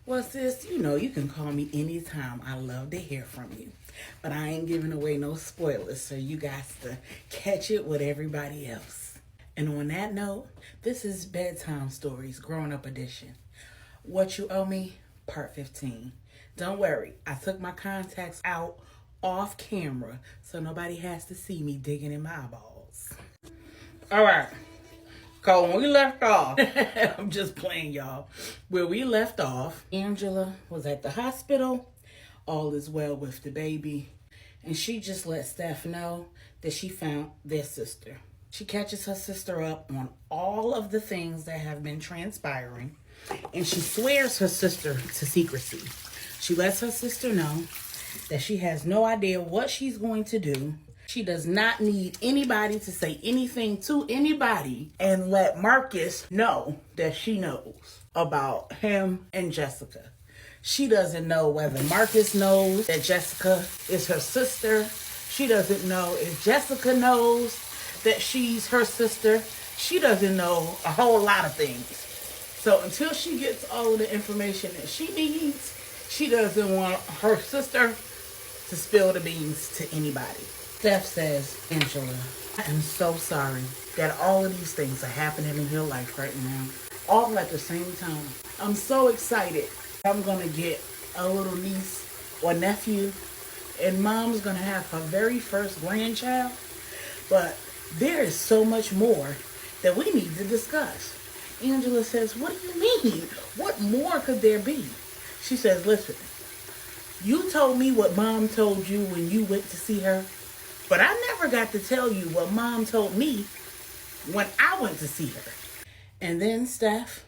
Well, sis, you know you can call me anytime. I love to hear from you. But I ain't giving away no spoilers, so you guys to catch it with everybody else. And on that note, this is Bedtime Stories, Grownup Edition. What You Owe Me, Part 15. Don't worry, I took my contacts out off camera, so nobody has to see me digging in my eyeballs. All right. Cause when we left off, I'm just playing, y'all. Where we left off, Angela was at the hospital. All is well with the baby. And she just let Steph know that she found their sister. She catches her sister up on all of the things that have been transpiring. And she swears her sister to secrecy. She lets her sister know that she has no idea what she's going to do. She does not need anybody to say anything to anybody and let Marcus know that she knows about him and Jessica. She doesn't know whether Marcus knows that Jessica is her sister. She doesn't know if Jessica knows that she's her sister. She doesn't know a whole lot of things. So until she gets all of the information that she needs, she doesn't want her sister to spill the beans to anybody. Steph says, Angela, I am so sorry that all of these things are happening in your life right now, all at the same time. I'm so excited. I'm going to get a little niece or nephew, and mom's going to have her very first grandchild. But there is so much more that we need to discuss. Angela says, what do you mean? What more could there be? She says, listen, you told me what mom told you when you went to see her. But I never got to tell you what mom told me when I went to see her. And then Steph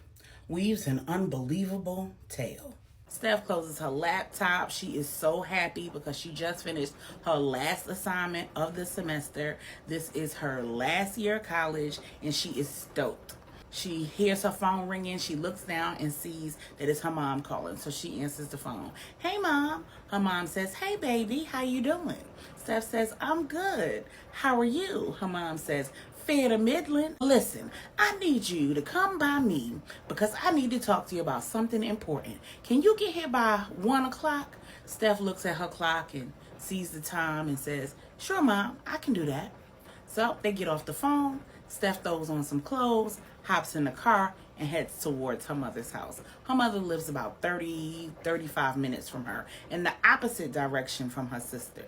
weaves an unbelievable tale. Steph closes her laptop. She is so happy because she just finished her last assignment of the semester. This is her last year of college, and she is stoked. She hears her phone ringing. She looks down and sees that it's her mom calling. So she answers the phone. Hey, Mom. Her mom says, hey, baby, how you doing? Steph says, I'm good. How are you? Her mom says, fair to middling. Listen, I need you to come by me because I need to talk to you about something important. Can you get here by 1 o'clock? Steph looks at her clock and sees the time and says, sure, Mom, I can do that. So they get off the phone. Steph throws on some clothes, hops in the car, and heads towards her mother's house. Her mother lives about 35 minutes from her, in the opposite direction from her sister.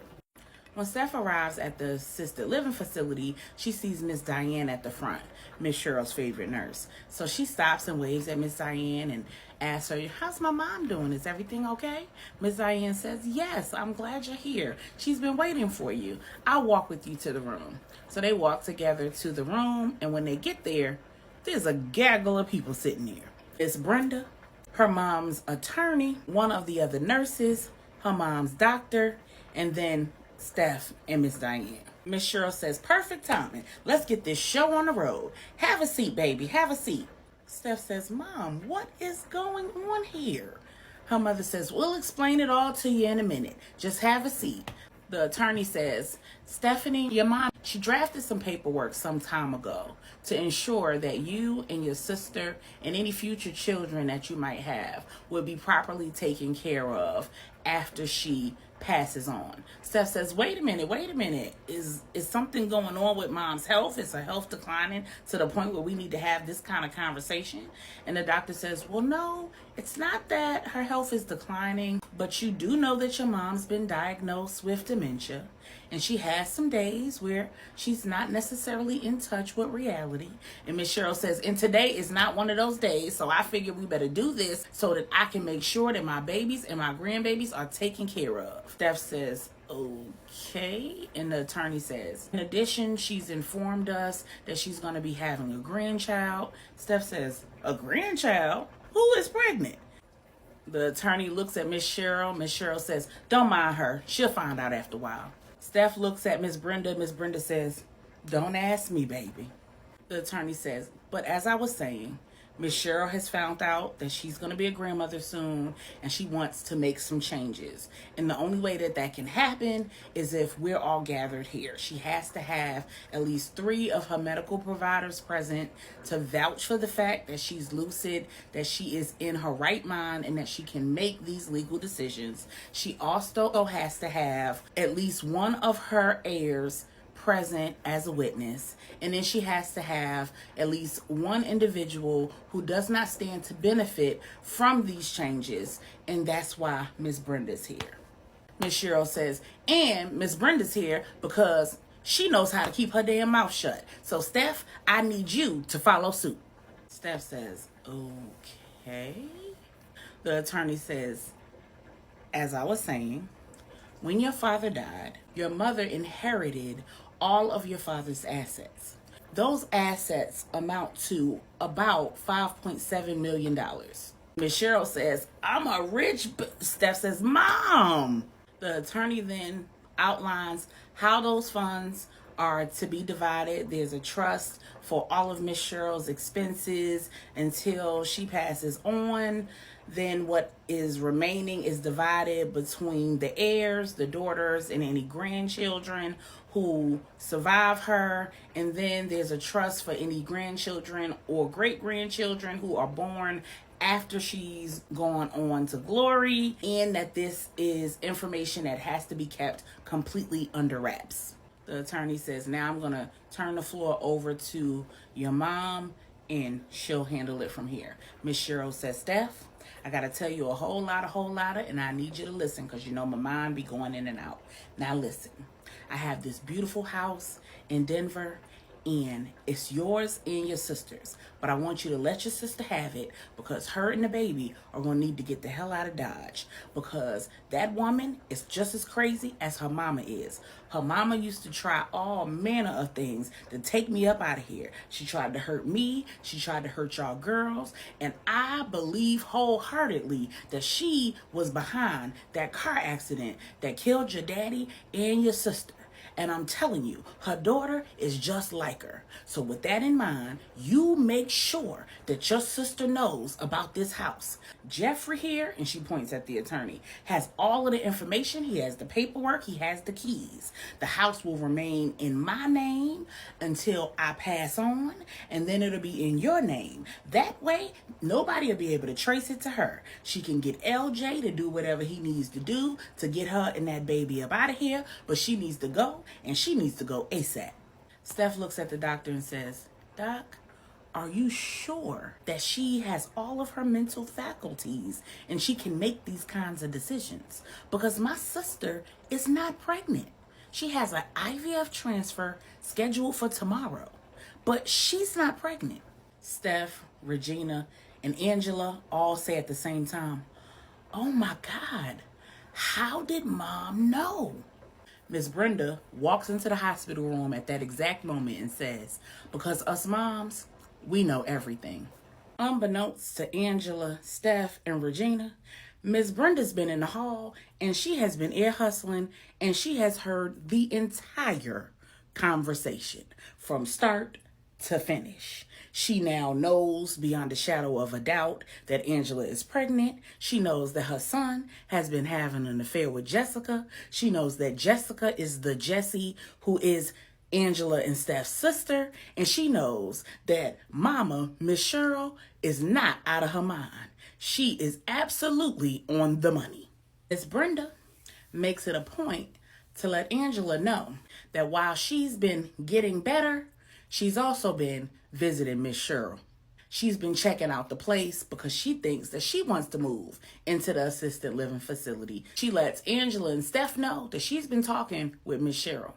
When Steph arrives at the assisted living facility, she sees Miss Diane at the front, Miss Cheryl's favorite nurse. So she stops and waves at Miss Diane and asks her, how's my mom doing? Is everything okay? Miss Diane says, yes, I'm glad you're here. She's been waiting for you. I'll walk with you to the room. So they walk together to the room, and when they get there, there's a gaggle of people sitting there. It's Brenda, her mom's attorney, one of the other nurses, her mom's doctor, and then Steph and Miss Diane. Miss Cheryl says, perfect timing. Let's get this show on the road. Have a seat, baby. Have a seat. Steph says, Mom, what is going on here? Her mother says, we'll explain it all to you in a minute. Just have a seat. The attorney says, Stephanie, your mom, she drafted some paperwork some time ago to ensure that you and your sister and any future children that you might have will be properly taken care of after she passes on. Steph says, wait a minute. Is something going on with mom's health? Is her health declining to the point where we need to have this kind of conversation? And the doctor says, well, no, it's not that her health is declining, but you do know that your mom's been diagnosed with dementia, and she has some days where she's not necessarily in touch with reality. And Miss Cheryl says, and today is not one of those days, so I figured we better do this so that I can make sure that my babies and my grandbabies are taken care of. Steph says, okay. And the attorney says, in addition, she's informed us that she's going to be having a grandchild. Steph says, a grandchild? Who is pregnant? The attorney looks at Miss Cheryl. Miss Cheryl says, don't mind her. She'll find out after a while. Steph looks at Miss Brenda. Miss Brenda says, don't ask me, baby. The attorney says, but as I was saying, Miss Cheryl has found out that she's going to be a grandmother soon and she wants to make some changes. And the only way that that can happen is if we're all gathered here. She has to have at least 3 of her medical providers present to vouch for the fact that she's lucid, that she is in her right mind, and that she can make these legal decisions. She also has to have at least one of her heirs present as a witness, and then she has to have at least one individual who does not stand to benefit from these changes, and that's why Miss Brenda's here. Miss Cheryl says, and Miss Brenda's here because she knows how to keep her damn mouth shut. So Steph, I need you to follow suit. Steph says, okay. The attorney says, as I was saying, when your father died, your mother inherited all of your father's assets. Those assets amount to about $5.7 million. Miss Cheryl says, I'm a rich... Steph says, Mom! The attorney then outlines how those funds are to be divided. There's a trust for all of Miss Cheryl's expenses until she passes on. Then what is remaining is divided between the heirs, the daughters, and any grandchildren who survive her. And then there's a trust for any grandchildren or great-grandchildren who are born after she's gone on to glory, and that this is information that has to be kept completely under wraps. The attorney says, now I'm going to turn the floor over to your mom, and she'll handle it from here. Miss Cheryl says, Steph, I got to tell you a whole lot, and I need you to listen because you know my mind be going in and out. Now listen, I have this beautiful house in Denver, and it's yours and your sister's. But I want you to let your sister have it because her and the baby are going to need to get the hell out of Dodge because that woman is just as crazy as her mama is. Her mama used to try all manner of things to take me up out of here. She tried to hurt me. She tried to hurt y'all girls. And I believe wholeheartedly that she was behind that car accident that killed your daddy and your sister. And I'm telling you, her daughter is just like her. So with that in mind, you make sure that your sister knows about this house. Jeffrey here, and she points at the attorney, has all of the information. He has the paperwork. He has the keys. The house will remain in my name until I pass on, and then it'll be in your name. That way, nobody will be able to trace it to her. She can get LJ to do whatever he needs to do to get her and that baby up out of here, but she needs to go. And she needs to go ASAP. Steph looks at the doctor and says, Doc, are you sure that she has all of her mental faculties and she can make these kinds of decisions? Because my sister is not pregnant. She has an IVF transfer scheduled for tomorrow, but she's not pregnant. Steph, Regina, and Angela all say at the same time, oh my God, how did Mom know? Miss Brenda walks into the hospital room at that exact moment and says, because us moms, we know everything. Unbeknownst to Angela, Steph, and Regina, Miss Brenda's been in the hall and she has been ear hustling and she has heard the entire conversation from start to finish. She now knows beyond a shadow of a doubt that Angela is pregnant. She knows that her son has been having an affair with Jessica. She knows that Jessica is the Jessie who is Angela and Steph's sister. And she knows that Mama, Miss Cheryl, is not out of her mind. She is absolutely on the money. Miss Brenda makes it a point to let Angela know that while she's been getting better, she's also been visiting Miss Cheryl. She's been checking out the place because she thinks that she wants to move into the assisted living facility. She lets Angela and Steph know that she's been talking with Miss Cheryl.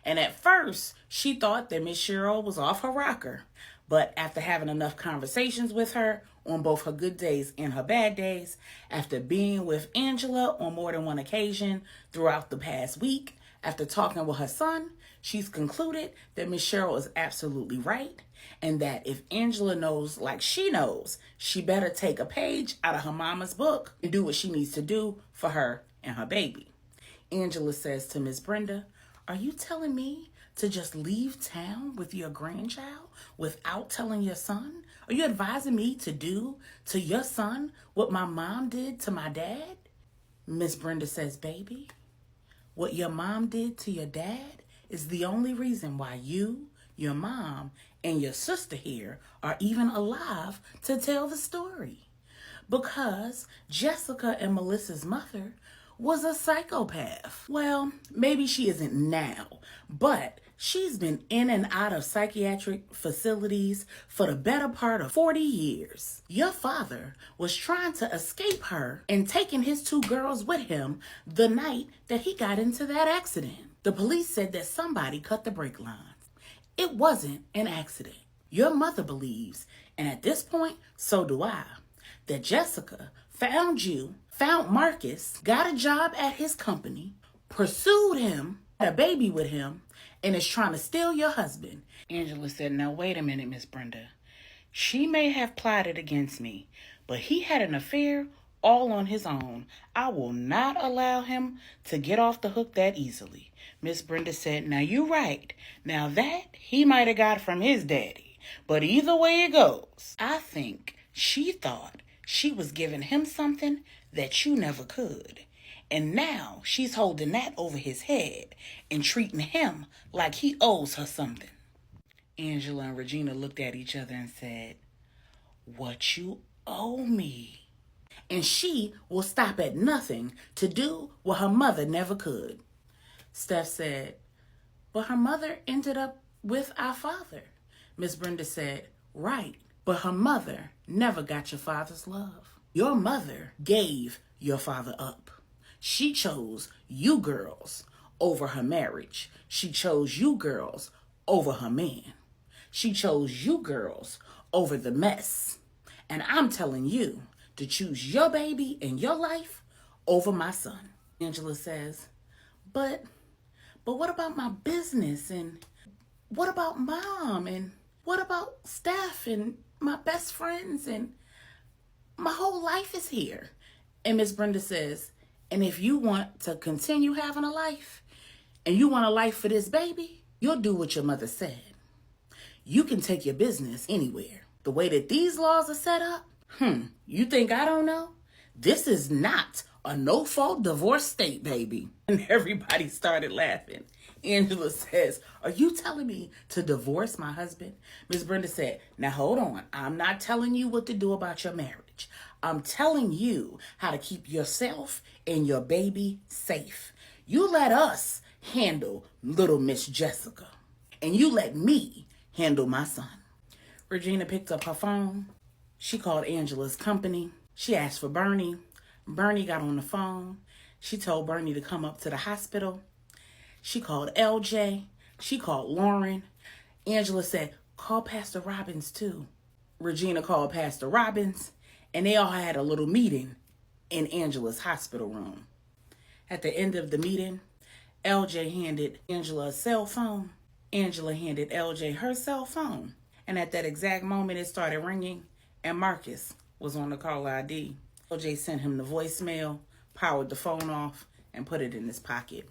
And at first, she thought that Miss Cheryl was off her rocker. But after having enough conversations with her on both her good days and her bad days, after being with Angela on more than one occasion throughout the past week, after talking with her son, she's concluded that Miss Cheryl is absolutely right, and that if Angela knows like she knows, she better take a page out of her mama's book and do what she needs to do for her and her baby. Angela says to Miss Brenda, are you telling me to just leave town with your grandchild without telling your son? Are you advising me to do to your son what my mom did to my dad? Miss Brenda says, baby, what your mom did to your dad is the only reason why you, your mom, and your sister here are even alive to tell the story. Because Jessica and Melissa's mother was a psychopath. Well, maybe she isn't now, but she's been in and out of psychiatric facilities for the better part of 40 years. Your father was trying to escape her and taking his two girls with him the night that he got into that accident. The police said that somebody cut the brake lines. It wasn't an accident. Your mother believes, and at this point, so do I, that Jessica found you, found Marcus, got a job at his company, pursued him, had a baby with him, and is trying to steal your husband. Angela said, now wait a minute, Miss Brenda. She may have plotted against me, but he had an affair all on his own. I will not allow him to get off the hook that easily. Miss Brenda said, now you right. Now that he might have got from his daddy. But either way it goes, I think she thought she was giving him something that you never could. And now she's holding that over his head and treating him like he owes her something. Angela and Regina looked at each other and said, what you owe me. And she will stop at nothing to do what her mother never could. Steph said, but her mother ended up with our father. Miss Brenda said, right, but her mother never got your father's love. Your mother gave your father up. She chose you girls over her marriage. She chose you girls over her man. She chose you girls over the mess. And I'm telling you to choose your baby and your life over my son. Angela says, but what about my business? And what about mom? And what about Steph and my best friends? And my whole life is here. And Miss Brenda says, and if you want to continue having a life and you want a life for this baby, you'll do what your mother said. You can take your business anywhere. The way that these laws are set up, you think I don't know? This is not a no-fault divorce state, baby. And everybody started laughing. Angela says, are you telling me to divorce my husband? Miss Brenda said, now hold on. I'm not telling you what to do about your marriage. I'm telling you how to keep yourself and your baby safe. You let us handle little Miss Jessica, and you let me handle my son. Regina picked up her phone. She called Angela's company. She asked for Bernie. Bernie got on the phone. She told Bernie to come up to the hospital. She called LJ. She called Lauren. Angela said, call Pastor Robbins too. Regina called Pastor Robbins, and they all had a little meeting in Angela's hospital room. At the end of the meeting, LJ handed Angela a cell phone. Angela handed LJ her cell phone. And at that exact moment, it started ringing, and Marcus was on the call ID. LJ sent him the voicemail, powered the phone off, and put it in his pocket.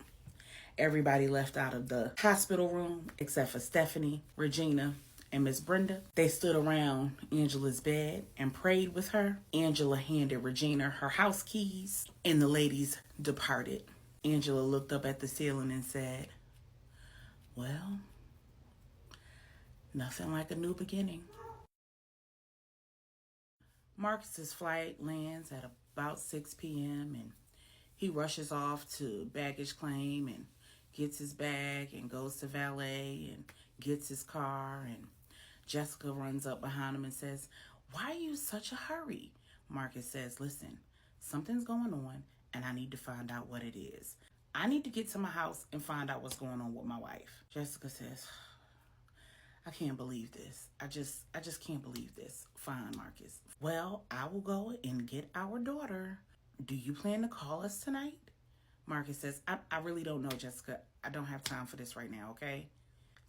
Everybody left out of the hospital room except for Stephanie, Regina, and Miss Brenda. They stood around Angela's bed and prayed with her. Angela handed Regina her house keys, and the ladies departed. Angela looked up at the ceiling and said, well, nothing like a new beginning. Marcus's flight lands at about 6 p.m. and he rushes off to baggage claim and gets his bag and goes to valet and gets his car. And Jessica runs up behind him and says, why are you in such a hurry? Marcus says, listen, something's going on and I need to find out what it is. I need to get to my house and find out what's going on with my wife. Jessica says, I can't believe this. I just can't believe this. Fine, Marcus. Well, I will go and get our daughter. Do you plan to call us tonight? Marcus says, I really don't know, Jessica. I don't have time for this right now, okay?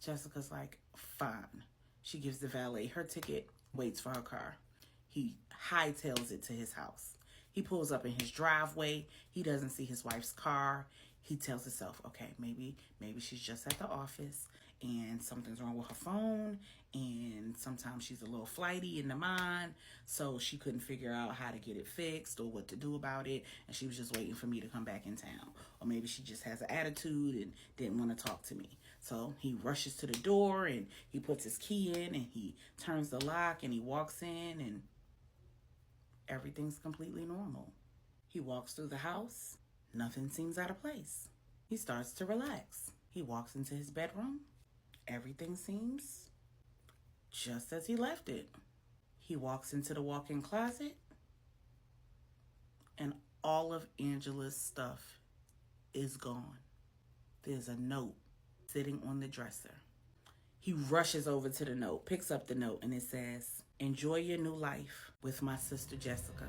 Jessica's like, fine. She gives the valet her ticket, waits for her car. He hightails it to his house. He pulls up in his driveway. He doesn't see his wife's car. He tells himself, okay, maybe she's just at the office and something's wrong with her phone and sometimes she's a little flighty in the mind, so she couldn't figure out how to get it fixed or what to do about it, and she was just waiting for me to come back in town. Or maybe she just has an attitude and didn't want to talk to me. So he rushes to the door and he puts his key in and he turns the lock and he walks in and everything's completely normal. He walks through the house, nothing seems out of place. He starts to relax. He walks into his bedroom, everything seems just as he left it. He walks into the walk-in closet, and all of Angela's stuff is gone. There's a note sitting on the dresser. He rushes over to the note, picks up the note, and it says, "Enjoy your new life with my sister Jessica."